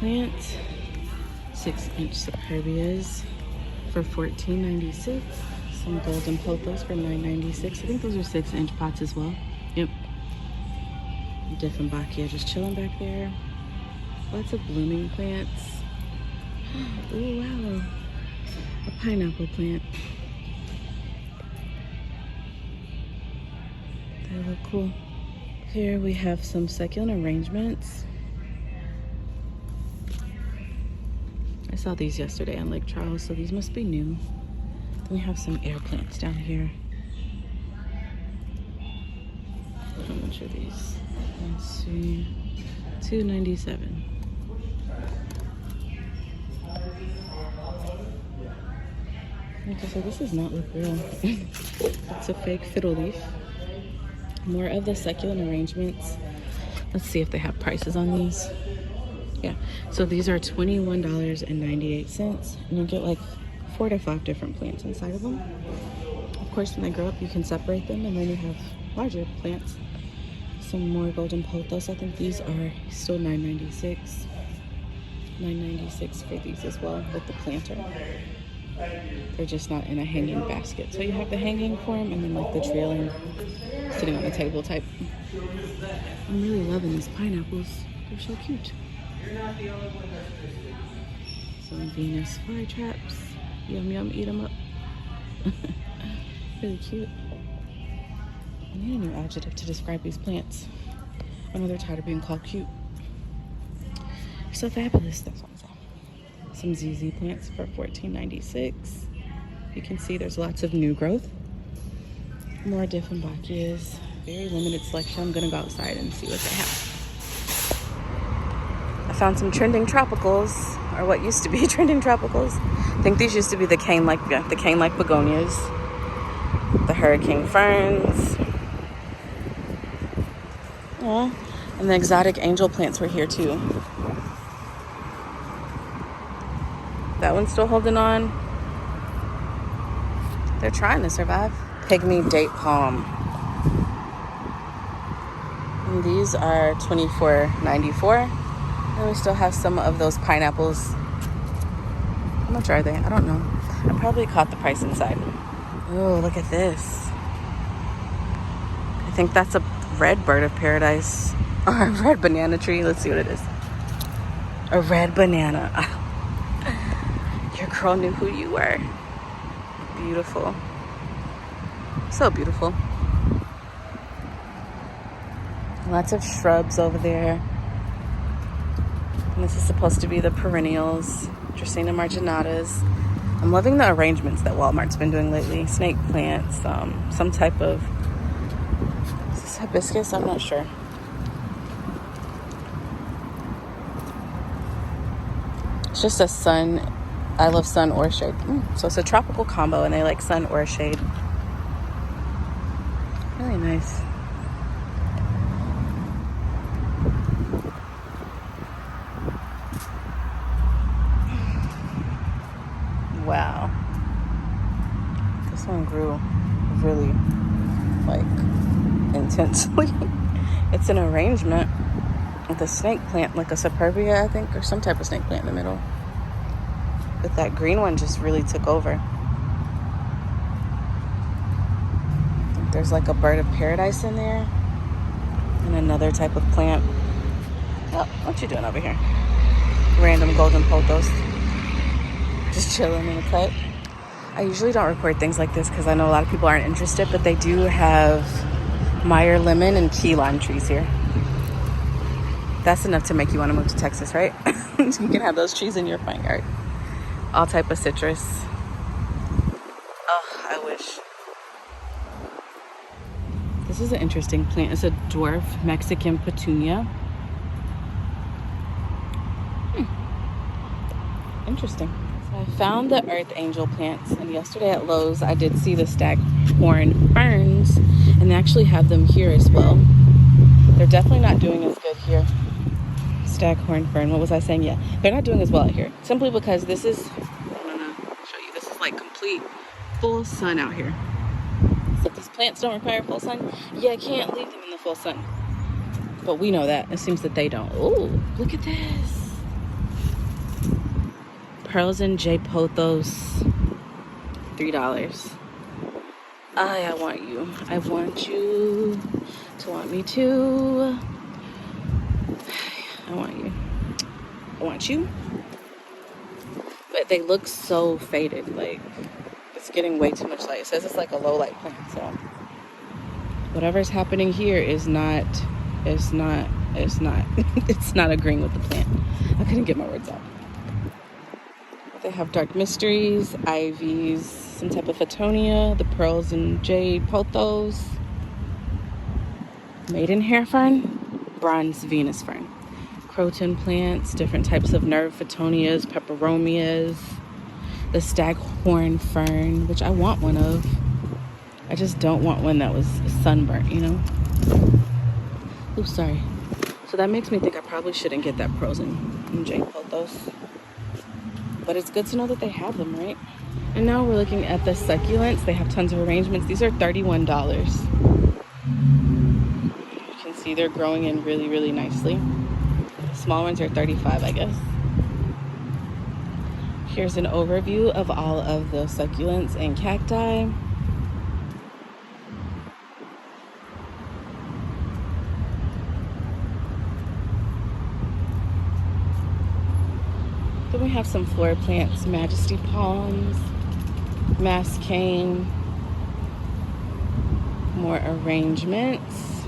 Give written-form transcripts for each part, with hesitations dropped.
plant. 6-inch Superbias for $14.96. Some golden pothos for $9.96. I think those are 6-inch pots as well. Yep. Dieffenbachia just chilling back there. Lots of blooming plants. Oh wow, a pineapple plant. They look cool. Here we have some succulent arrangements. I saw these yesterday on Lake Charles, so these must be new. Then we have some air plants down here. How much are these? Let's see, $2.97. Like I said, this does not look real. It's a fake fiddle leaf. More of the succulent arrangements. Let's see if they have prices on these. Yeah, so these are $21.98, and you'll get like 4 to 5 different plants inside of them. Of course, when they grow up, you can separate them, and then you have larger plants. Some more golden pothos. I think these are still $9.96. $9.96 for these as well with the planter. They're just not in a hanging basket. So you have the hanging form and then like the trailing sitting on the table type. I'm really loving these pineapples. They're so cute. Some Venus flytraps. Yum yum, eat them up. Really cute. I need a new adjective to describe these plants. I know they're tired of being called cute. They're so fabulous, that's what I'm saying. Some ZZ plants for $14.96. You can see there's lots of new growth. More Dieffenbachias. Very limited selection. I'm gonna go outside and see what they have. I found some trending tropicals, or what used to be trending tropicals. I think these used to be the cane-like begonias. The hurricane ferns. Yeah. And the exotic angel plants were here too. That one's still holding on. They're trying to survive. Pygmy date palm. And these are $24.94. And we still have some of those pineapples. How much are they? I don't know. I probably caught the price inside. Oh, look at this. I think that's a red bird of paradise. Or a red banana tree. Let's see what it is. A red banana. Your girl knew who you were. Beautiful. So beautiful. Lots of shrubs over there. And this is supposed to be the perennials. Dracaena marginatas. I'm loving the arrangements that Walmart's been doing lately. Snake plants, some type of... Is this hibiscus? I'm not sure. It's just a sun... I love sun or shade. So it's a tropical combo, and they like sun or shade. Really nice. Wow. This one grew really, like, intensely. It's an arrangement with a snake plant, like a Superbia, I think, or some type of snake plant in the middle. But that green one just really took over. I think there's like a bird of paradise in there. And another type of plant. Oh, what you doing over here? Random golden pothos. Just chilling in the cut. I usually don't record things like this because I know a lot of people aren't interested, but they do have Meyer lemon and key lime trees here. That's enough to make you want to move to Texas, right? You can have those trees in your front yard. All type of citrus. Oh, I wish. This is an interesting plant. It's a dwarf Mexican petunia. Interesting. So I found the earth angel plants, and yesterday at Lowe's I did see the Staghorn Ferns, and they actually have them here as well. They're definitely not doing as good here. Staghorn Fern, what was I saying? Yeah, they're not doing as well out here, simply because this is, I don't know, I'll show you, this is like complete full sun out here. So if these plants don't require full sun, yeah, I can't leave them in the full sun, but we know that. It seems that they don't. Oh, look at this. Pearls and J Pothos, $3. I want you. I want you to want me too. I want you. I want you. But they look so faded. Like, it's getting way too much light. It says it's like a low light plant. So whatever's happening here is not it's not agreeing with the plant. I couldn't get my words out. They have dark mysteries, ivies, some type of Fittonia, the pearls and jade pothos, maidenhair fern, bronze Venus fern, croton plants, different types of nerve Fittonias, peperomias, the staghorn fern, which I want one of. I just don't want one that was sunburnt, you know? Oh, sorry. So that makes me think I probably shouldn't get that pearls and jade pothos. But it's good to know that they have them, right? And now we're looking at the succulents. They have tons of arrangements. These are $31. You can see they're growing in really, really nicely. The small ones are $35, I guess. Here's an overview of all of the succulents and cacti. Then we have some floor plants, majesty palms, mascane, more arrangements.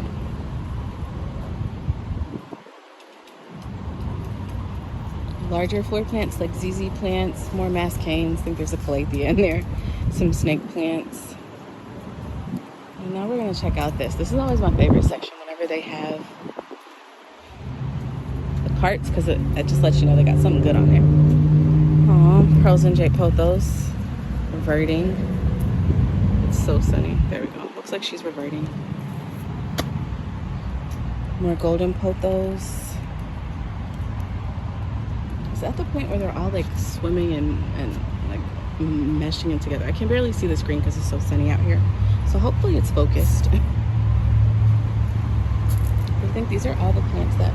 Larger floor plants like ZZ plants, more mascanes. I think there's a calathea in there. Some snake plants. And now we're gonna check out this. This is always my favorite section whenever they have carts, because it just lets you know they got something good on there. Aw, pearls and jade pothos, reverting. It's so sunny. There we go. Looks like she's reverting. More golden pothos. Is that the point where they're all like swimming and like meshing in together? I can barely see the screen because it's so sunny out here. So hopefully it's focused. I think these are all the plants that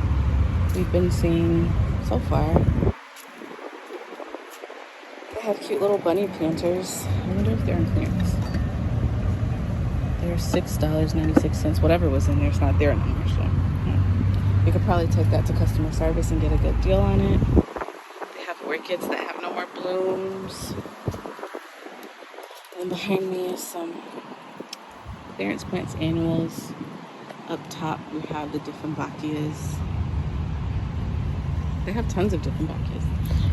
we've been seeing so far. They have cute little bunny planters. I wonder if they're in clearance. They're $6.96. Whatever was in there is not there anymore. So you could probably take that to customer service and get a good deal on it. They have orchids that have no more blooms. And behind me is some clearance plants annuals. Up top we have the Dieffenbachias. They have tons of different backyards.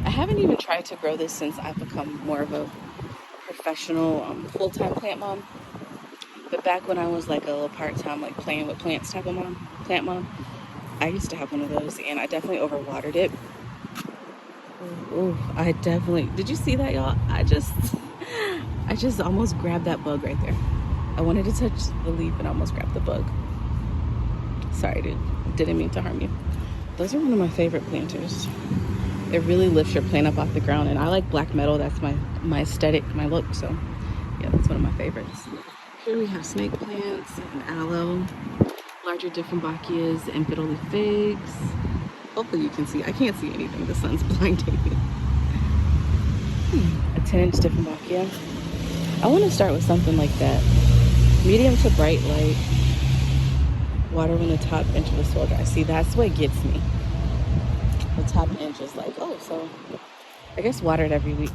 I haven't even tried to grow this since I've become more of a professional full-time plant mom. But back when I was like a little part-time, like playing with plants type of plant mom, I used to have one of those, and I definitely overwatered it. Ooh, I definitely, did you see that, y'all? I just almost grabbed that bug right there. I wanted to touch the leaf and almost grabbed the bug. Sorry, dude. Didn't mean to harm you. Those are one of my favorite planters. It really lifts your plant up off the ground, and I like black metal. That's my aesthetic, my look. So yeah, that's one of my favorites. Here we have snake plants and aloe, larger Dieffenbachias and fiddly figs. Hopefully you can see. I can't see anything. The sun's blinding me. A 10-inch Dieffenbachia. I want to start with something like that. Medium to bright light. Water when the top inch of the soil dry. See, that's what gets me. The top inch is like, oh, so I guess water it every week.